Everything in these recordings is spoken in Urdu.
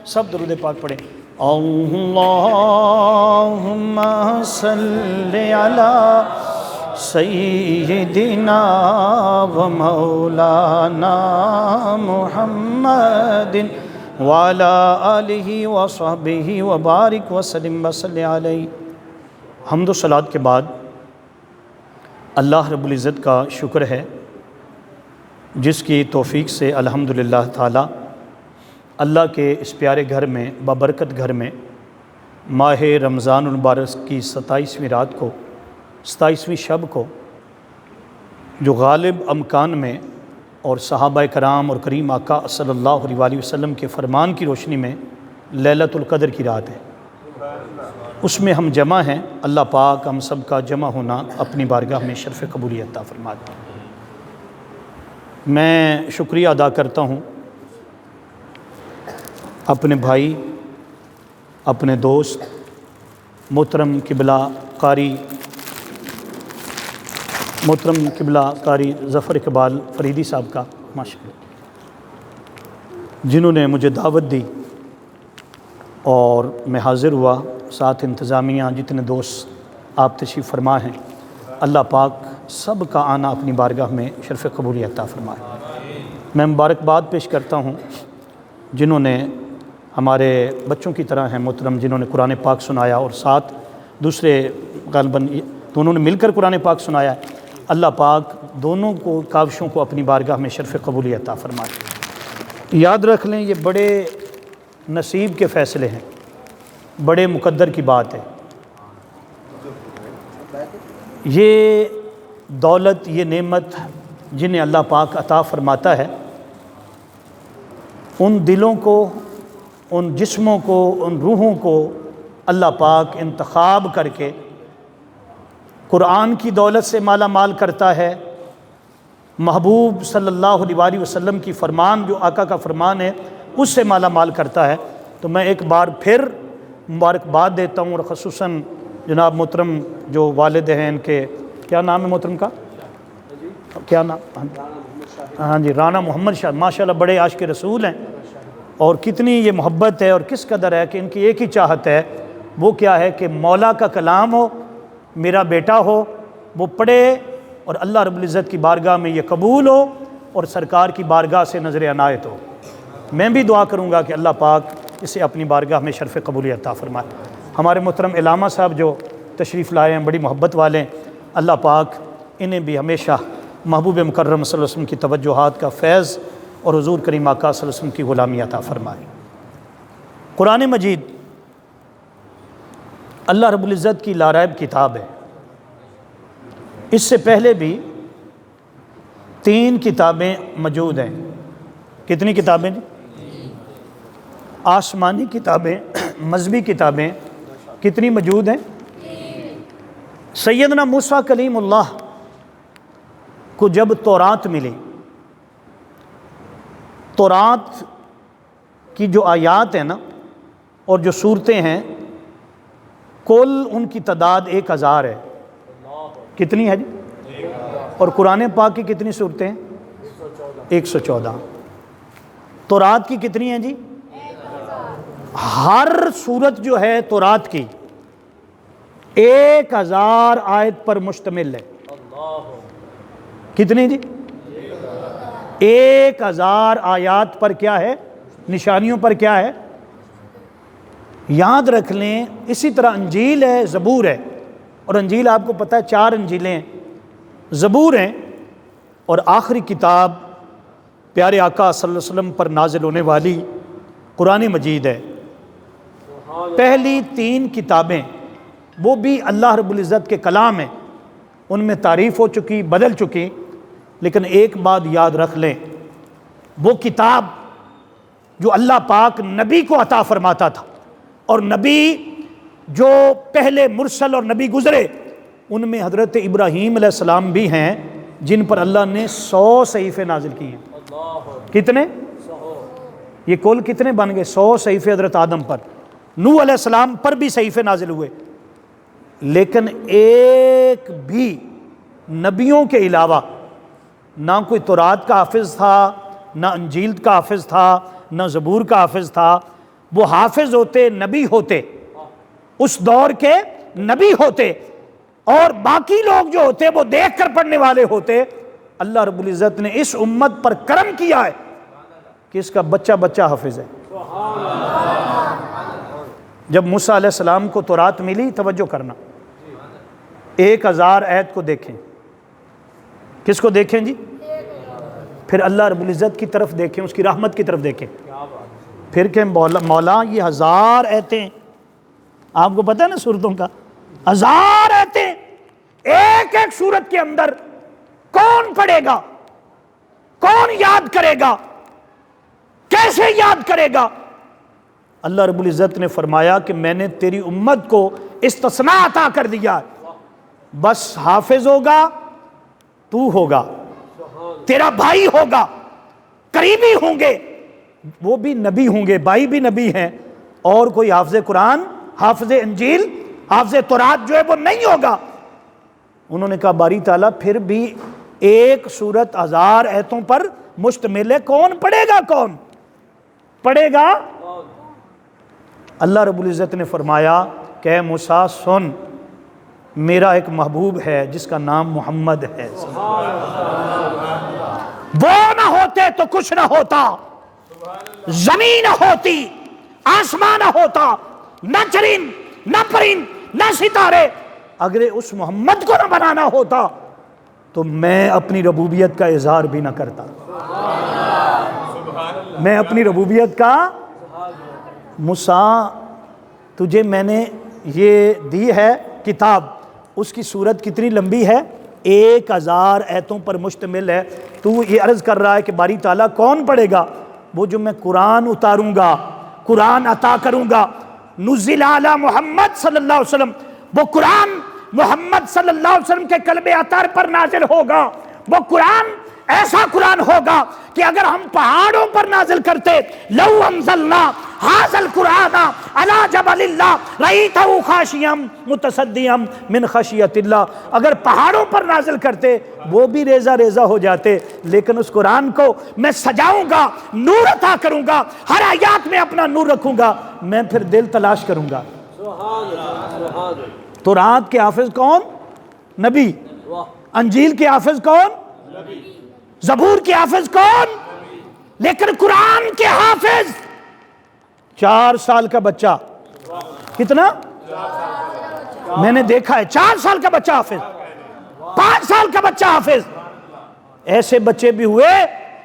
سب درود پاک پڑھیں۔ اللہم صلی علی سیدنا و مولانا محمد وعلی آلہ و صحبہ و بارک وسلم وصلی علیہ۔ حمد و صلوات کے بعد اللہ رب العزت کا شکر ہے جس کی توفیق سے الحمدللہ تعالی اللہ کے اس پیارے گھر میں بابرکت گھر میں ماہ رمضان المبارک کی 27ویں رات کو 27ویں شب کو جو غالب امکان میں اور صحابہ کرام اور کریم آقا صلی اللہ علیہ وسلم کے فرمان کی روشنی میں لیلۃ القدر کی رات ہے، اس میں ہم جمع ہیں۔ اللہ پاک ہم سب کا جمع ہونا اپنی بارگاہ میں شرف قبولیت عطا فرما دے۔ میں شکریہ ادا کرتا ہوں اپنے بھائی، اپنے دوست محترم قبلہ قاری ظفر اقبال فریدی صاحب کا ماشاءاللہ، جنہوں نے مجھے دعوت دی اور میں حاضر ہوا، ساتھ انتظامیہ جتنے دوست آپ تشریف فرما ہیں، اللہ پاک سب کا آنا اپنی بارگاہ میں شرف قبولیت عطا فرمائے۔ میں مبارکباد پیش کرتا ہوں جنہوں نے ہمارے بچوں کی طرح ہیں محترم، جنہوں نے قرآن پاک سنایا اور ساتھ دوسرے غالباً دونوں نے مل کر قرآن پاک سنایا ہے۔ اللہ پاک دونوں کو کاوشوں کو اپنی بارگاہ میں شرف قبولیت عطا فرمائے۔ یاد رکھ لیں یہ بڑے نصیب کے فیصلے ہیں، بڑے مقدر کی بات ہے۔ یہ دولت، یہ نعمت جنہیں اللہ پاک عطا فرماتا ہے، ان دلوں کو، ان جسموں کو، ان روحوں کو اللہ پاک انتخاب کر کے قرآن کی دولت سے مالا مال کرتا ہے، محبوب صلی اللہ علیہ وسلم کی فرمان جو آقا کا فرمان ہے اس سے مالا مال کرتا ہے۔ تو میں ایک بار پھر مبارکباد دیتا ہوں، اور خصوصاً جناب محترم جو والد ہیں، ان کے کیا نام ہے محترم کا؟ کیا نام؟ ہاں جی، رانا محمد شاہ، ماشاءاللہ بڑے عاشق رسول ہیں، اور کتنی یہ محبت ہے اور کس قدر ہے کہ ان کی ایک ہی چاہت ہے، وہ کیا ہے کہ مولا کا کلام ہو، میرا بیٹا ہو، وہ پڑھے اور اللہ رب العزت کی بارگاہ میں یہ قبول ہو اور سرکار کی بارگاہ سے نظر عنایت ہو۔ میں بھی دعا کروں گا کہ اللہ پاک اسے اپنی بارگاہ میں شرف قبولیت عطا فرمائے۔ ہمارے محترم علامہ صاحب جو تشریف لائے ہیں، بڑی محبت والے ہیں، اللہ پاک انہیں بھی ہمیشہ محبوب مکرم صلی اللہ علیہ وسلم کی توجہات کا فیض اور حضور کریم آقا صلی اللہ علیہ وسلم کی غلامی عطا فرمائے۔ قرآن مجید اللہ رب العزت کی لاریب کتاب ہے۔ اس سے پہلے بھی 3 کتابیں موجود ہیں۔ کتنی کتابیں جی؟ آسمانی کتابیں، مذہبی کتابیں کتنی موجود ہیں؟ سیدنا موسیٰ کلیم اللہ کو جب تورات ملی، تورات کی جو آیات ہیں نا اور جو صورتیں ہیں، کل ان کی تعداد 1000 ہے۔ کتنی ہے جی؟ اور قرآن پاک کی کتنی صورتیں ہیں؟ 114۔ تورات کی کتنی ہیں جی؟ ہر صورت جو ہے تورات کی 1000 آیت پر مشتمل ہے۔ کتنی جی؟ 1000 آیات پر کیا ہے؟ نشانیوں پر کیا ہے؟ یاد رکھ لیں۔ اسی طرح انجیل ہے، زبور ہے، اور انجیل آپ کو پتہ ہے 4 انجیلیں ہیں، زبور ہیں، اور آخری کتاب پیارے آقا صلی اللہ علیہ وسلم پر نازل ہونے والی قرآن مجید ہے۔ پہلی 3 کتابیں وہ بھی اللہ رب العزت کے کلام ہیں، ان میں تعریف ہو چکی، بدل چکی، لیکن ایک بات یاد رکھ لیں، وہ کتاب جو اللہ پاک نبی کو عطا فرماتا تھا، اور نبی جو پہلے مرسل اور نبی گزرے، ان میں حضرت ابراہیم علیہ السلام بھی ہیں، جن پر اللہ نے 100 صحیفے نازل کیے ہیں۔ کتنے؟ یہ کل کتنے بن گئے؟ 100 صحیفے حضرت آدم پر، نوح علیہ السلام پر بھی صحیفے نازل ہوئے، لیکن ایک بھی نبیوں کے علاوہ نہ کوئی تورات کا حافظ تھا، نہ انجیل کا حافظ تھا، نہ زبور کا حافظ تھا، وہ حافظ ہوتے، نبی ہوتے، اس دور کے نبی ہوتے، اور باقی لوگ جو ہوتے وہ دیکھ کر پڑھنے والے ہوتے، اللہ رب العزت نے اس امت پر کرم کیا ہے کہ اس کا بچہ بچہ حافظ ہے۔ جب موسیٰ علیہ السلام کو تورات ملی، توجہ کرنا، 1000 آیت کو دیکھیں، کس کو دیکھیں جی؟ پھر اللہ رب العزت کی طرف دیکھیں، اس کی رحمت کی طرف دیکھیں، پھر کہ مولا یہ 1000 آیتیں، آپ کو پتہ ہے نا سورتوں کا، 1000 آیتیں، ایک ایک سورت کے اندر کون پڑھے گا، کون یاد کرے گا، کیسے یاد کرے گا؟ اللہ رب العزت نے فرمایا کہ میں نے تیری امت کو استثناء عطا کر دیا، بس حافظ ہوگا تو ہوگا، تیرا بھائی ہوگا، قریبی ہوں گے، وہ بھی نبی ہوں گے، بھائی بھی نبی ہیں، اور کوئی حافظ قرآن، حافظ انجیل، حافظ تورات جو ہے وہ نہیں ہوگا۔ انہوں نے کہا باری تعالیٰ پھر بھی ایک سورت 1000 آیتوں پر مشتمل ہے، کون پڑھے گا، کون پڑھے گا؟ اللہ رب العزت نے فرمایا کہ اے موسیٰ سن، میرا ایک محبوب ہے جس کا نام محمد ہے، وہ نہ ہوتے تو کچھ نہ ہوتا، زمین نہ ہوتی، آسمان نہ ہوتا، نہ چرند نہ پرند نہ ستارے، اگر اس محمد کو نہ بنانا ہوتا تو میں اپنی ربوبیت کا اظہار بھی نہ کرتا، میں اپنی ربوبیت کا۔ موسیٰ تجھے میں نے یہ دی ہے کتاب، اس کی صورت کتنی لمبی ہے؟ 1000 آیتوں پر مشتمل ہے، تو یہ عرض کر رہا ہے کہ باری تعالیٰ کون پڑھے گا؟ وہ جو میں قرآن اتاروں گا، قرآن عطا کروں گا، نزل علی محمد صلی اللہ علیہ وسلم، وہ قرآن محمد صلی اللہ علیہ وسلم کے قلب اطہر پر نازل ہوگا، وہ قرآن ایسا قرآن ہوگا کہ اگر ہم پہاڑوں پر نازل کرتے، لو انزلنا ھذا القرآن علی جبل لرأیتہ خاشعا متصدعا من خشیۃ اللہ، اگر پہاڑوں پر نازل کرتے وہ بھی ریزہ ریزہ ہو جاتے، لیکن اس قرآن کو میں سجاؤں گا، نور عطا کروں گا، ہر آیات میں اپنا نور رکھوں گا، میں پھر دل تلاش کروں گا۔ تورات کے حافظ کون؟ نبی۔ انجیل کے حافظ کون؟ زبور کے حافظ کون؟ لیکن قرآن کے حافظ 4 سال کا بچہ، کتنا؟ میں نے دیکھا ہے 4 سال کا بچہ حافظ، 5 سال کا بچہ حافظ۔ ایسے بچے بھی ہوئے،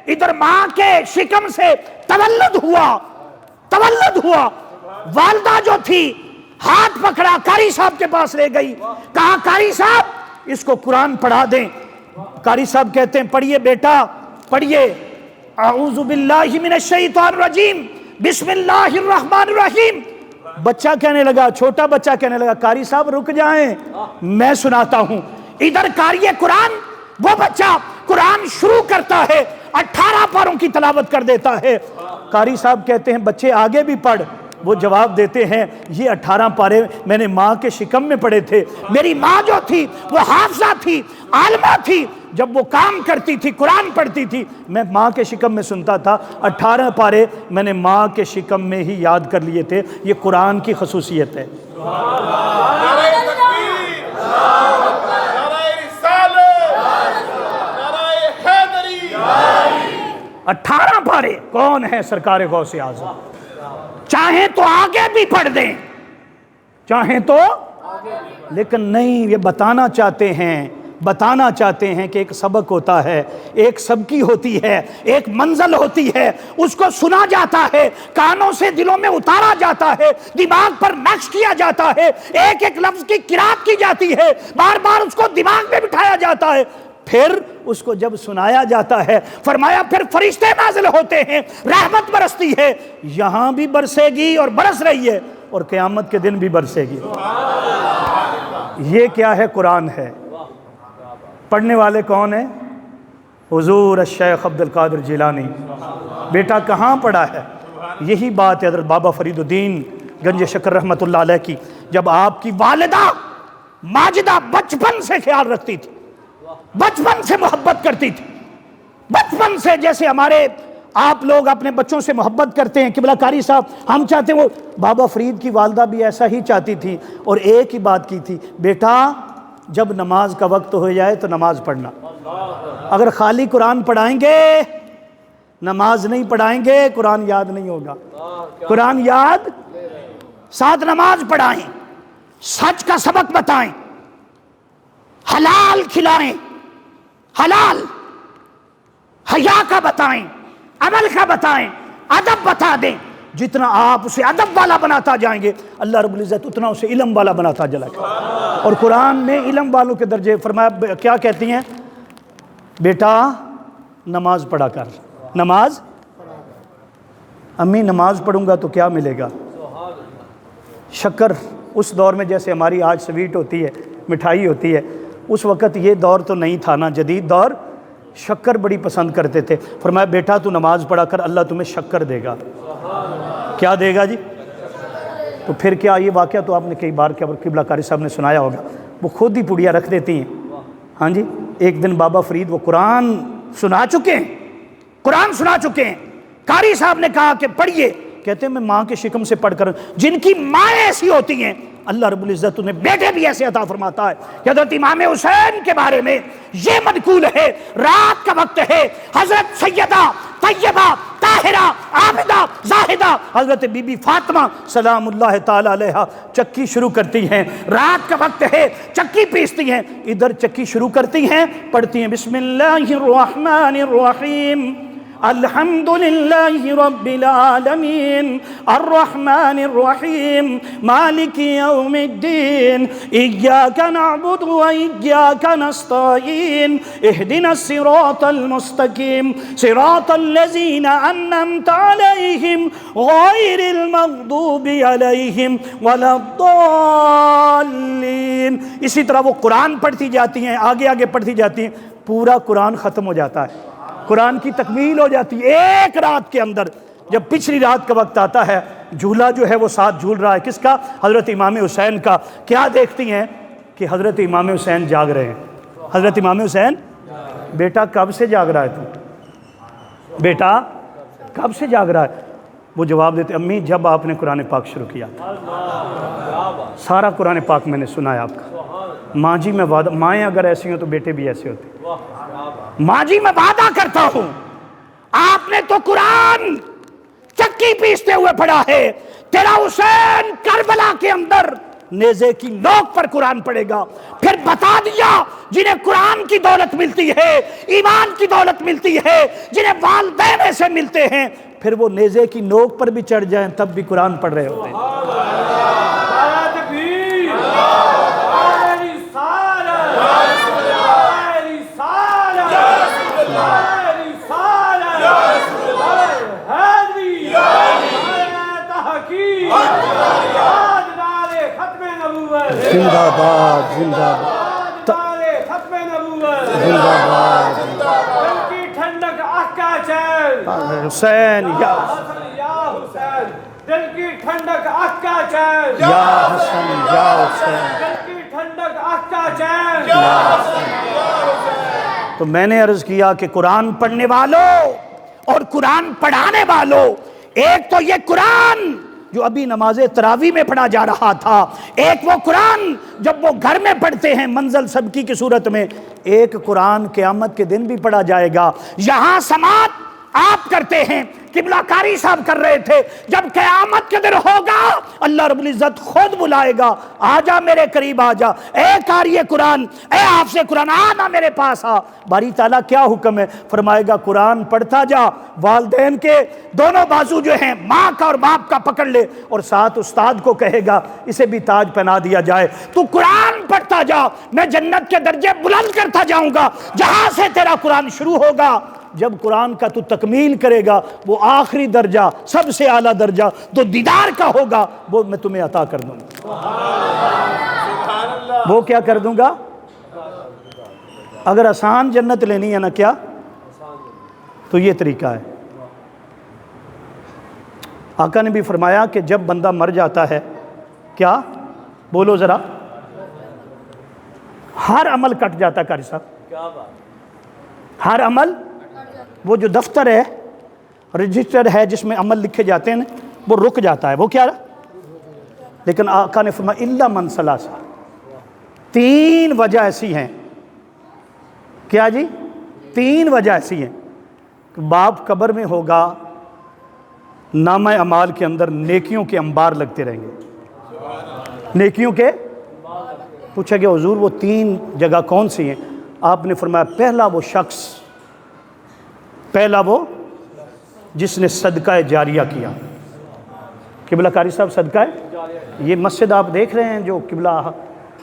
ادھر ماں کے شکم سے تولد ہوا، والدہ جو تھی ہاتھ پکڑا، قاری صاحب کے پاس لے گئی، کہا قاری صاحب اس کو قرآن پڑھا دیں۔ قاری صاحب کہتے ہیں پڑھیے بیٹا پڑھیے، اعوذ باللہ من الشیطان الرجیم بسم اللہ الرحمن الرحیم۔ بچہ کہنے لگا، چھوٹا بچہ کہنے لگا قاری صاحب رک جائیں میں سناتا ہوں۔ ادھر قاری قرآن، وہ بچہ قرآن شروع کرتا ہے، 18 پاروں کی تلاوت کر دیتا ہے۔ قاری صاحب کہتے ہیں بچے آگے بھی پڑھ، وہ جواب دیتے ہیں یہ 18 پارے میں نے ماں کے شکم میں پڑھے تھے، میری ماں جو تھی وہ حافظہ تھی، عالمہ تھی، جب وہ کام کرتی تھی قرآن پڑھتی تھی میں ماں کے شکم میں سنتا تھا، 18 پارے میں نے ماں کے شکم میں ہی یاد کر لیے تھے۔ یہ قرآن کی خصوصیت ہے۔ 18 پارے کون ہے؟ سرکار غوث اعظم۔ چاہیں تو آگے بھی پڑھ دیں، چاہیں تو، لیکن نہیں، یہ بتانا چاہتے ہیں کہ ایک سبق ہوتا ہے، ایک سبکی ہوتی ہے، ایک منزل ہوتی ہے، اس کو سنا جاتا ہے، کانوں سے دلوں میں اتارا جاتا ہے، دماغ پر نقش کیا جاتا ہے، ایک ایک لفظ کی قرات کی جاتی ہے، بار بار اس کو دماغ میں بٹھایا جاتا ہے، پھر اس کو جب سنایا جاتا ہے، فرمایا پھر فرشتے نازل ہوتے ہیں، رحمت برستی ہے، یہاں بھی برسے گی اور برس رہی ہے، اور قیامت کے دن بھی برسے گی۔ یہ کیا ہے؟ قرآن ہے۔ پڑھنے والے کون ہیں؟ حضور الشیخ عبد القادر جیلانی۔ بیٹا کہاں پڑھا ہے؟ یہی بات ہے حضرت بابا فرید الدین گنج شکر رحمت اللہ علیہ کی، جب آپ کی والدہ ماجدہ بچپن سے خیال رکھتی تھی، بچپن سے محبت کرتی تھی، بچپن سے، جیسے ہمارے آپ لوگ اپنے بچوں سے محبت کرتے ہیں، قبلہ کاری صاحب ہم چاہتے ہیں وہ بابا فرید کی والدہ بھی ایسا ہی چاہتی تھی، اور ایک ہی بات کی تھی، بیٹا جب نماز کا وقت ہو جائے تو نماز پڑھنا، اگر خالی قرآن پڑھائیں گے نماز نہیں پڑھائیں گے قرآن یاد نہیں ہوگا، قرآن یاد ساتھ نماز پڑھائیں، سچ کا سبق بتائیں، حلال کھلائیں، حلال حیا کا بتائیں، عمل کا بتائیں، ادب بتا دیں، جتنا آپ اسے ادب والا بناتا جائیں گے اللہ رب العزت اتنا اسے علم والا بناتا جائے گا۔ اور قرآن میں علم والوں کے درجے فرمایا، کیا کہتی ہیں؟ بیٹا نماز پڑھا کر، نماز، امی نماز پڑھوں گا تو کیا ملے گا؟ شکر۔ اس دور میں جیسے ہماری آج سویٹ ہوتی ہے، مٹھائی ہوتی ہے، اس وقت یہ دور تو نہیں تھا نا، جدید دور، شکر بڑی پسند کرتے تھے۔ فرمایا بیٹا تو نماز پڑھا کر اللہ تمہیں شکر دے گا۔ کیا دے گا جی؟ تو پھر کیا یہ واقعہ تو آپ نے کئی بار قبلہ کاری صاحب نے سنایا ہوگا، وہ خود ہی پڑیا رکھ دیتی ہیں۔ ہاں جی، ایک دن بابا فرید وہ قرآن سنا چکے ہیں، قرآن سنا چکے ہیں، قاری صاحب نے کہا کہ پڑھیے، کہتے ہیں میں ماں کے شکم سے پڑھ کر، جن کی مائیں ایسی ہوتی ہیں اللہ رب العزت انہیں بیٹے بھی ایسے عطا فرماتا ہے۔ حضرت امام حسین کے بارے میں یہ منقول ہے، رات کا وقت ہے، حضرت سیدہ طیبہ طاہرہ عابدہ زاہدہ حضرت بی بی فاطمہ سلام اللہ تعالی علیہا چکی شروع کرتی ہیں، رات کا وقت ہے، چکی پیستی ہیں، ادھر چکی شروع کرتی ہیں، پڑھتی ہیں بسم اللہ الرحمن الرحیم الحمد للہ رب العالمین الرحمن الرحیم مالک یوم الدین ایاک نعبد و ایاک نستعین اہدنا الصراط المستقیم صراط الذین انعمت علیہم غیر المغضوب علیہم ولا الضالین۔ اسی طرح وہ قرآن پڑھتی جاتی ہیں، آگے آگے پڑھتی جاتی ہیں، پورا قرآن ختم ہو جاتا ہے، قرآن کی تکمیل ہو جاتی ہے ایک رات کے اندر۔ جب پچھلی رات کا وقت آتا ہے، جھولا جو ہے وہ ساتھ جھول رہا ہے، کس کا؟ حضرت امام حسین کا۔ کیا دیکھتی ہیں کہ حضرت امام حسین جاگ رہے ہیں۔ حضرت امام حسین، بیٹا کب سے جاگ رہا ہے تو؟ بیٹا کب سے جاگ رہا ہے؟ وہ جواب دیتے امی جب آپ نے قرآن پاک شروع کیا، سارا قرآن پاک میں نے سنا ہے آپ کا۔ ماں جی میں وعدہ، مائیں اگر ایسی ہوں تو بیٹے بھی ایسے ہوتے۔ ماں جی میں وعدہ کرتا ہوں آپ نے تو قرآن چکی پیستے ہوئے پڑھا ہے، تیرا حسین کربلا کے اندر نیزے کی نوک پر قرآن پڑھے گا۔ پھر بتا دیا جنہیں قرآن کی دولت ملتی ہے، ایمان کی دولت ملتی ہے، جنہیں والدین سے ملتے ہیں، پھر وہ نیزے کی نوک پر بھی چڑھ جائیں تب بھی قرآن پڑھ رہے ہوتے ہیں۔ زندہ باد، زندہ باد، ختم نبوت، زندہ باد، دل کی ٹھنڈک آنکھ کا چین، حسین یا حسین، دل کی ٹھنڈک آنکھ کا چین، یا حسن یا حسین۔ دل کی ٹھنڈک آنکھ کا چین۔ تو میں نے عرض کیا کہ قرآن پڑھنے والوں اور قرآن پڑھانے والوں، ایک تو یہ قرآن جو ابھی نماز تراویح میں پڑھا جا رہا تھا، ایک وہ قرآن جب وہ گھر میں پڑھتے ہیں منزل سبکی کی صورت میں، ایک قرآن قیامت کے دن بھی پڑھا جائے گا۔ یہاں سماعت آپ کرتے ہیں، قبلہ کاری صاحب کر رہے تھے، جب قیامت کے دن ہوگا اللہ رب العزت خود بلائے گا، آجا میرے قریب آجا، اے قاری قرآن، اے حافظ قرآن، آنا میرے پاس آ۔ باری تعالیٰ کیا حکم ہے؟ فرمائے گا قرآن پڑھتا جا، والدین کے دونوں بازو جو ہیں ماں کا اور باپ کا پکڑ لے، اور ساتھ استاد کو کہے گا اسے بھی تاج پہنا دیا جائے، تو قرآن پڑھتا جا، میں جنت کے درجے بلند کرتا جاؤں گا۔ جہاں سے تیرا قرآن شروع ہوگا، جب قرآن کا تو تکمیل کرے گا، وہ آخری درجہ سب سے اعلیٰ درجہ تو دیدار کا ہوگا، وہ میں تمہیں عطا کر دوں گا۔ وہ کیا کر دوں گا؟ اگر آسان جنت لینی ہے نا، کیا تو یہ طریقہ ہے۔ آقا نے بھی فرمایا کہ جب بندہ مر جاتا ہے، کیا بولو ذرا، ہر عمل کٹ جاتا ہے۔ قاری صاحب ہر عمل، وہ جو دفتر ہے رجسٹر ہے جس میں عمل لکھے جاتے ہیں، وہ رک جاتا ہے، وہ کیا رہا؟ لیکن آقا نے فرمایا الا من ثلاثہ، 3 وجہ ایسی ہیں، کیا جی؟ 3 وجہ ایسی ہیں کہ باپ قبر میں ہوگا، نامہ اعمال کے اندر نیکیوں کے انبار لگتے رہیں گے، نیکیوں کے۔ پوچھا کہ حضور وہ 3 جگہ کون سی ہیں؟ آپ نے فرمایا پہلا وہ شخص، پہلا وہ جس نے صدقہ جاریہ کیا۔ قبلہ قاری صاحب صدقہ ہے، یہ مسجد آپ دیکھ رہے ہیں جو قبلہ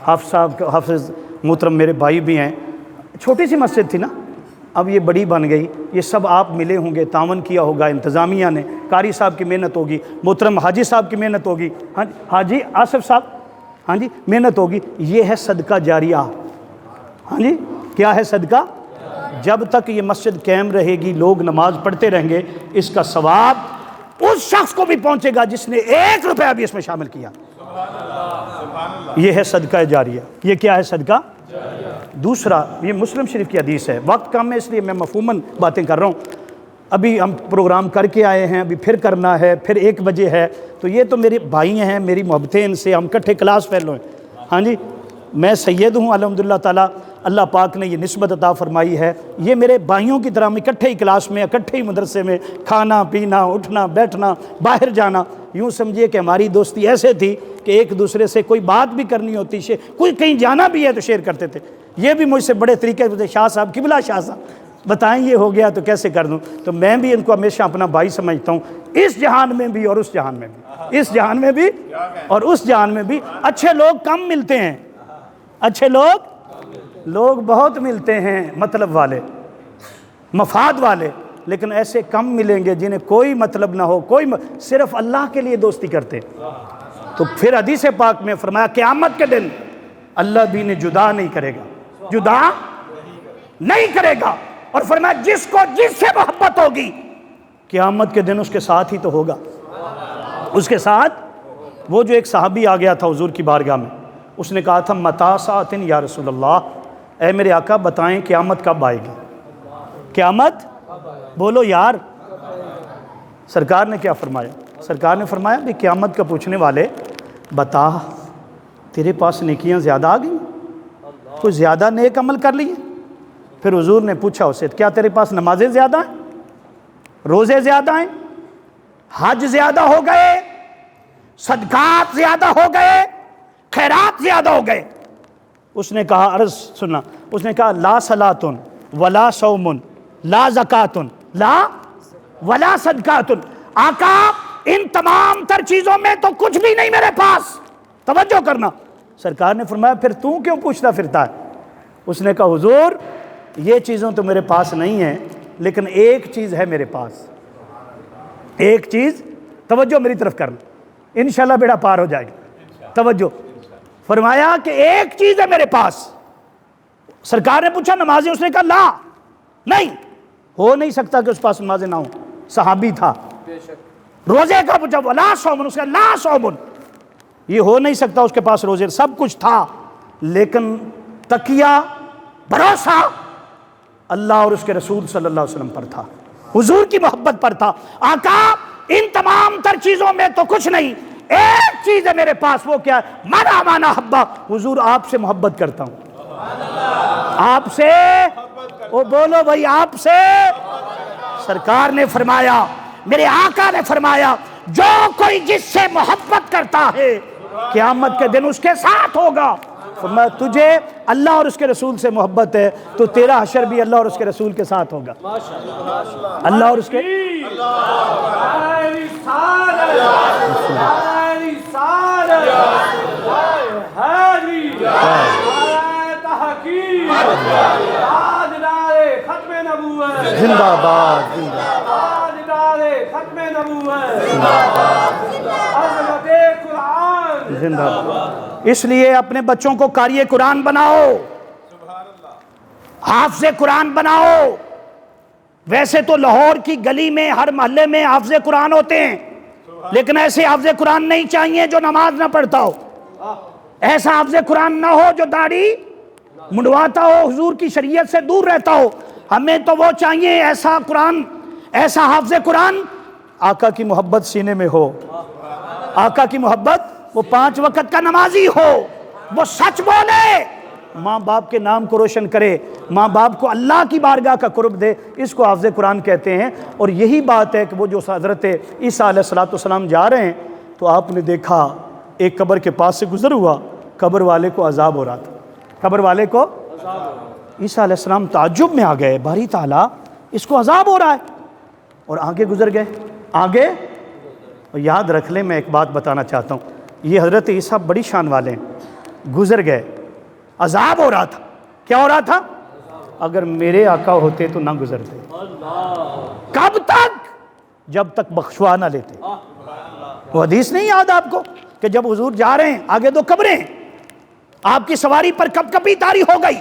حافظ صاحب، حافظ محترم میرے بھائی بھی ہیں، چھوٹی سی مسجد تھی نا، اب یہ بڑی بن گئی، یہ سب آپ ملے ہوں گے، تعاون کیا ہوگا انتظامیہ نے، قاری صاحب کی محنت ہوگی، محترم حاجی صاحب کی محنت ہوگی، ہاں حاجی آصف صاحب، ہاں جی محنت ہوگی، یہ ہے صدقہ جاریہ۔ ہاں جی کیا ہے صدقہ؟ جب تک یہ مسجد قائم رہے گی، لوگ نماز پڑھتے رہیں گے، اس کا ثواب اس شخص کو بھی پہنچے گا جس نے 1 روپیہ بھی اس میں شامل کیا۔ یہ ہے صدقہ جاریہ۔ یہ کیا ہے صدقہ؟ دوسرا، یہ مسلم شریف کی حدیث ہے، وقت کم ہے اس لیے میں مفہوماً باتیں کر رہا ہوں، ابھی ہم پروگرام کر کے آئے ہیں، ابھی پھر کرنا ہے، پھر 1 بجے ہے، تو یہ تو میرے بھائی ہیں، میری محبتیں ان سے، ہم کٹھے کلاس فیلو ہیں۔ ہاں جی میں سید ہوں الحمدللہ تعالیٰ، اللہ پاک نے یہ نسبت عطا فرمائی ہے، یہ میرے بھائیوں کی طرح ہم اکٹھے ہی کلاس میں، اکٹھے ہی مدرسے میں، کھانا پینا، اٹھنا بیٹھنا، باہر جانا، یوں سمجھیے کہ ہماری دوستی ایسے تھی کہ ایک دوسرے سے کوئی بات بھی کرنی ہوتی، کوئی کہیں جانا بھی ہے تو شیئر کرتے تھے۔ یہ بھی مجھ سے بڑے طریقے سے شاہ صاحب، قبلہ شاہ صاحب بتائیں یہ ہو گیا تو کیسے کر دوں، تو میں بھی ان کو ہمیشہ اپنا بھائی سمجھتا ہوں، اس جہان میں بھی اور اس جہان میں بھی، اس جہان میں بھی اور اس جہان میں بھی۔ اچھے لوگ کم ملتے ہیں، اچھے لوگ بہت ملتے ہیں، مطلب والے، مفاد والے، لیکن ایسے کم ملیں گے جنہیں کوئی مطلب نہ ہو، صرف اللہ کے لیے دوستی کرتے۔ تو پھر حدیث پاک میں فرمایا قیامت کے دن اللہ دین جدا نہیں کرے گا، جدا نہیں کرے گا، اور فرمایا جس کو جس سے محبت ہوگی قیامت کے دن اس کے ساتھ ہی تو ہوگا، اس کے ساتھ۔ وہ جو ایک صحابی آ گیا تھا حضور کی بارگاہ میں، اس نے کہا تھا متا ساعتن یا رسول اللہ، اے میرے آقا بتائیں قیامت کب آئے گی؟ قیامت بولو یار۔ سرکار نے کیا فرمایا؟ سرکار نے فرمایا بھی قیامت کا پوچھنے والے بتا تیرے پاس نیکیاں زیادہ آ گئیں، کوئی زیادہ نیک عمل کر لیے؟ پھر حضور نے پوچھا اسے کیا تیرے پاس نمازیں زیادہ ہیں، روزے زیادہ ہیں، حج زیادہ ہو گئے، صدقات زیادہ ہو گئے، خیرات زیادہ ہو گئے؟ اس نے کہا عرض سننا، اس نے کہا لا صلاتن ولا صومن لا زکاتن لا ولا صدقاتن، آقا ان تمام تر چیزوں میں تو کچھ بھی نہیں میرے پاس، توجہ کرنا۔ سرکار نے فرمایا پھر تو کیوں پوچھتا پھرتا ہے؟ اس نے کہا حضور یہ چیزوں تو میرے پاس نہیں ہیں، لیکن ایک چیز ہے میرے پاس، ایک چیز، توجہ میری طرف کرنا، انشاءاللہ بیڑا پار ہو جائے گا، توجہ۔ فرمایا کہ ایک چیز ہے میرے پاس۔ سرکار نے پوچھا نمازیں؟ اس نے کہا لا، نہیں ہو نہیں سکتا کہ اس پاس نمازیں نہ ہوں، صحابی تھا۔ روزے کا پوچھا ولا صومن، اس نے کہا لا صومن، یہ ہو نہیں سکتا اس کے پاس روزے، سب کچھ تھا لیکن تقیہ بھروسہ اللہ اور اس کے رسول صلی اللہ علیہ وسلم پر تھا، حضور کی محبت پر تھا۔ آقا ان تمام تر چیزوں میں تو کچھ نہیں، ایک چیز ہے میرے پاس، وہ کیا ہے؟ مانا مانا حبا، حضور آپ سے محبت کرتا ہوں، آپ سے، وہ بولو بھائی آپ سے۔ سرکار نے فرمایا، میرے آقا نے فرمایا جو کوئی جس سے محبت کرتا ہے قیامت کے دن اس کے ساتھ ہوگا۔ فرمایا تجھے اللہ اور اس کے رسول سے محبت ہے تو تیرا حشر بھی اللہ اور اس کے رسول کے ساتھ ہوگا، اللہ اور اس کے۔ زندہ باد، زندہ باد۔ اس لیے اپنے بچوں کو قاری قرآن بناؤ، حافظ قرآن بناؤ۔ ویسے تو لاہور کی گلی میں ہر محلے میں حافظ قرآن ہوتے ہیں، لیکن ایسے حافظ قرآن نہیں چاہیے جو نماز نہ پڑھتا ہو، ایسا حافظ قرآن نہ ہو جو داڑھی منڈواتا ہو، حضور کی شریعت سے دور رہتا ہو۔ ہمیں تو وہ چاہیے ایسا قرآن، ایسا حافظ قرآن آقا کی محبت سینے میں ہو، آقا کی محبت، وہ 5 وقت کا نمازی ہو، وہ سچ بولے، ماں باپ کے نام کو روشن کرے، ماں باپ کو اللہ کی بارگاہ کا قرب دے، اس کو حافظ قرآن کہتے ہیں۔ اور یہی بات ہے کہ وہ جو حضرت عیسیٰ علیہ السلام جا رہے ہیں تو آپ نے دیکھا ایک قبر کے پاس سے گزر ہوا، قبر والے کو عذاب ہو رہا تھا، قبر والے کو عیسیٰ علیہ السلام تعجب میں آ گئے، باری تعالیٰ اس کو عذاب ہو رہا ہے، اور آگے گزر گئے، آگے۔ اور یاد رکھ لیں، میں ایک بات بتانا چاہتا ہوں، یہ حضرت عیسیٰ بڑی شان والے ہیں، گزر گئے، عذاب ہو رہا تھا، کیا ہو رہا تھا؟ اگر میرے آقا ہوتے تو نہ گزرتے۔ کب تک؟ جب تک بخشوا نہ لیتے۔ وہ حدیث نہیں یاد آپ کو کہ جب حضور جا رہے ہیں، آگے 2 قبریں، آپ کی سواری پر کب کبھی طاری ہو گئی،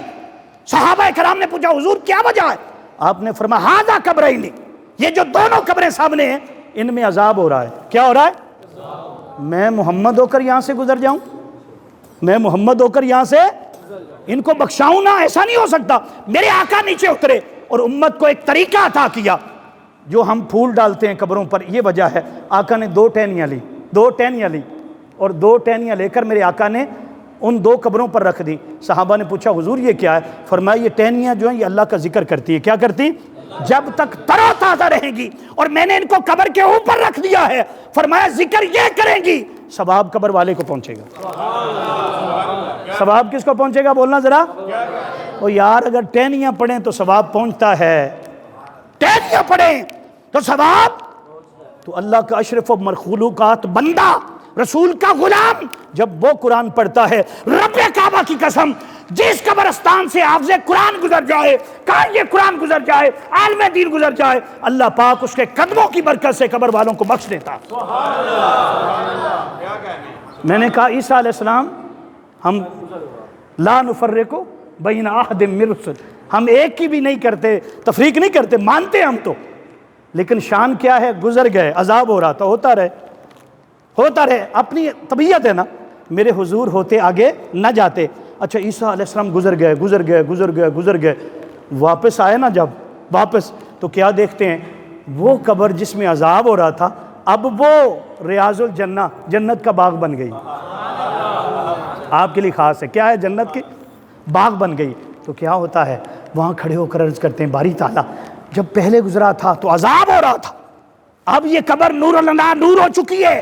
صحابہ کرام نے پوچھا حضور کیا وجہ ہے؟ آپ نے فرمایا ھذا قبرین، یہ جو دونوں قبریں سامنے ہیں ان میں عذاب ہو رہا ہے۔ کیا ہو رہا ہے؟ میں محمد ہو کر یہاں سے گزر جاؤں، میں محمد ہو کر یہاں سے ان کو بخشاؤں نہ، ایسا نہیں ہو سکتا۔ میرے آقا نیچے اترے اور امت کو ایک طریقہ عطا کیا، جو ہم پھول ڈالتے ہیں قبروں پر، یہ وجہ ہے۔ آقا نے 2 ٹہنیاں لی، 2 ٹہنیاں لی، اور 2 ٹہنیاں لے کر میرے آقا نے ان 2 قبروں پر رکھ دی۔ صحابہ نے پوچھا حضور یہ کیا ہے؟ فرمایا یہ ٹہنیاں جو ہیں یہ اللہ کا ذکر کرتی ہے۔ کیا کرتی؟ جب تک تر و تازہ رہیں گی، اور میں نے ان کو قبر کے اوپر رکھ دیا ہے، فرمایا ذکر یہ کریں گی، ثواب قبر والے کو پہنچے گا۔ ثواب کس کو پہنچے گا؟ بولنا ذرا۔ او یار اگر ٹہنیاں پڑھیں تو ثواب پہنچتا ہے، ٹہنیاں پڑھیں تو ثواب۔ تو اللہ کا اشرف و مخلوقات بندہ، رسول کا غلام، جب وہ قرآن پڑھتا ہے، رب کعبہ کی قسم، جس قبرستان سے حافظ قرآن گزر جائے، قاری قرآن گزر جائے، عالم دین گزر جائے، اللہ پاک اس کے قدموں کی برکت سے قبر والوں کو بخش دیتا۔ میں نے کہا عیسیٰ علیہ السلام، ہم لا نفرق بین احد من رسل، ہم ایک کی بھی نہیں کرتے، تفریق نہیں کرتے، مانتے ہم تو، لیکن شان کیا ہے؟ گزر گئے، عذاب ہو رہا تھا، ہوتا رہے، ہوتا رہے، اپنی طبیعت ہے نا۔ میرے حضور ہوتے آگے نہ جاتے۔ اچھا عیسیٰ علیہ السلام گزر گئے، گزر گئے، گزر گئے، گزر گئے، واپس آئے نا جب واپس، تو کیا دیکھتے ہیں؟ وہ قبر جس میں عذاب ہو رہا تھا اب وہ ریاض الجنہ، جنت کا باغ بن گئی۔ آپ کے لیے خاص ہے، کیا ہے؟ جنت کی باغ بن گئی۔ تو کیا ہوتا ہے؟ وہاں کھڑے ہو کر عرض کرتے ہیں باری تعالیٰ جب پہلے گزرا تھا تو عذاب ہو رہا تھا، اب یہ قبر نور اللہ نور ہو چکی ہے،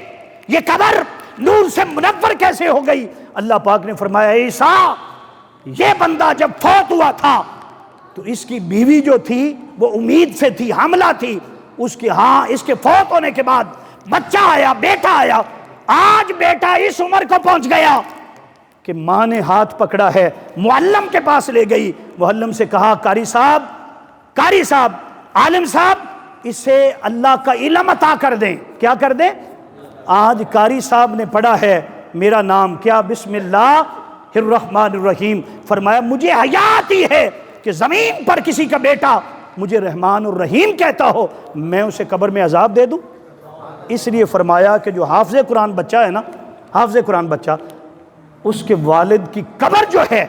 یہ قبر نور سے منور کیسے ہو گئی؟ اللہ پاک نے فرمایا عیسیٰ یہ بندہ جب فوت ہوا تھا تو اس کی بیوی جو تھی وہ امید سے تھی، حاملہ تھی، اس کے فوت ہونے کے بعد بچہ آیا، بیٹا آیا، آج بیٹا اس عمر کو پہنچ گیا کہ ماں نے ہاتھ پکڑا ہے، معلم کے پاس لے گئی، معلم سے کہا قاری صاحب، عالم صاحب، اسے اللہ کا علم عطا کر دیں۔ کیا کر دیں؟ آج قاری صاحب نے پڑھا ہے میرا نام، کیا؟ بسم اللہ الرحمن الرحیم۔ فرمایا مجھے حیا آتی ہے کہ زمین پر کسی کا بیٹا مجھے رحمان الرحیم کہتا ہو، میں اسے قبر میں عذاب دے دوں؟ اس لیے فرمایا کہ جو حافظ قرآن بچہ ہے نا، حافظ قرآن بچہ، اس کے والد کی قبر جو ہے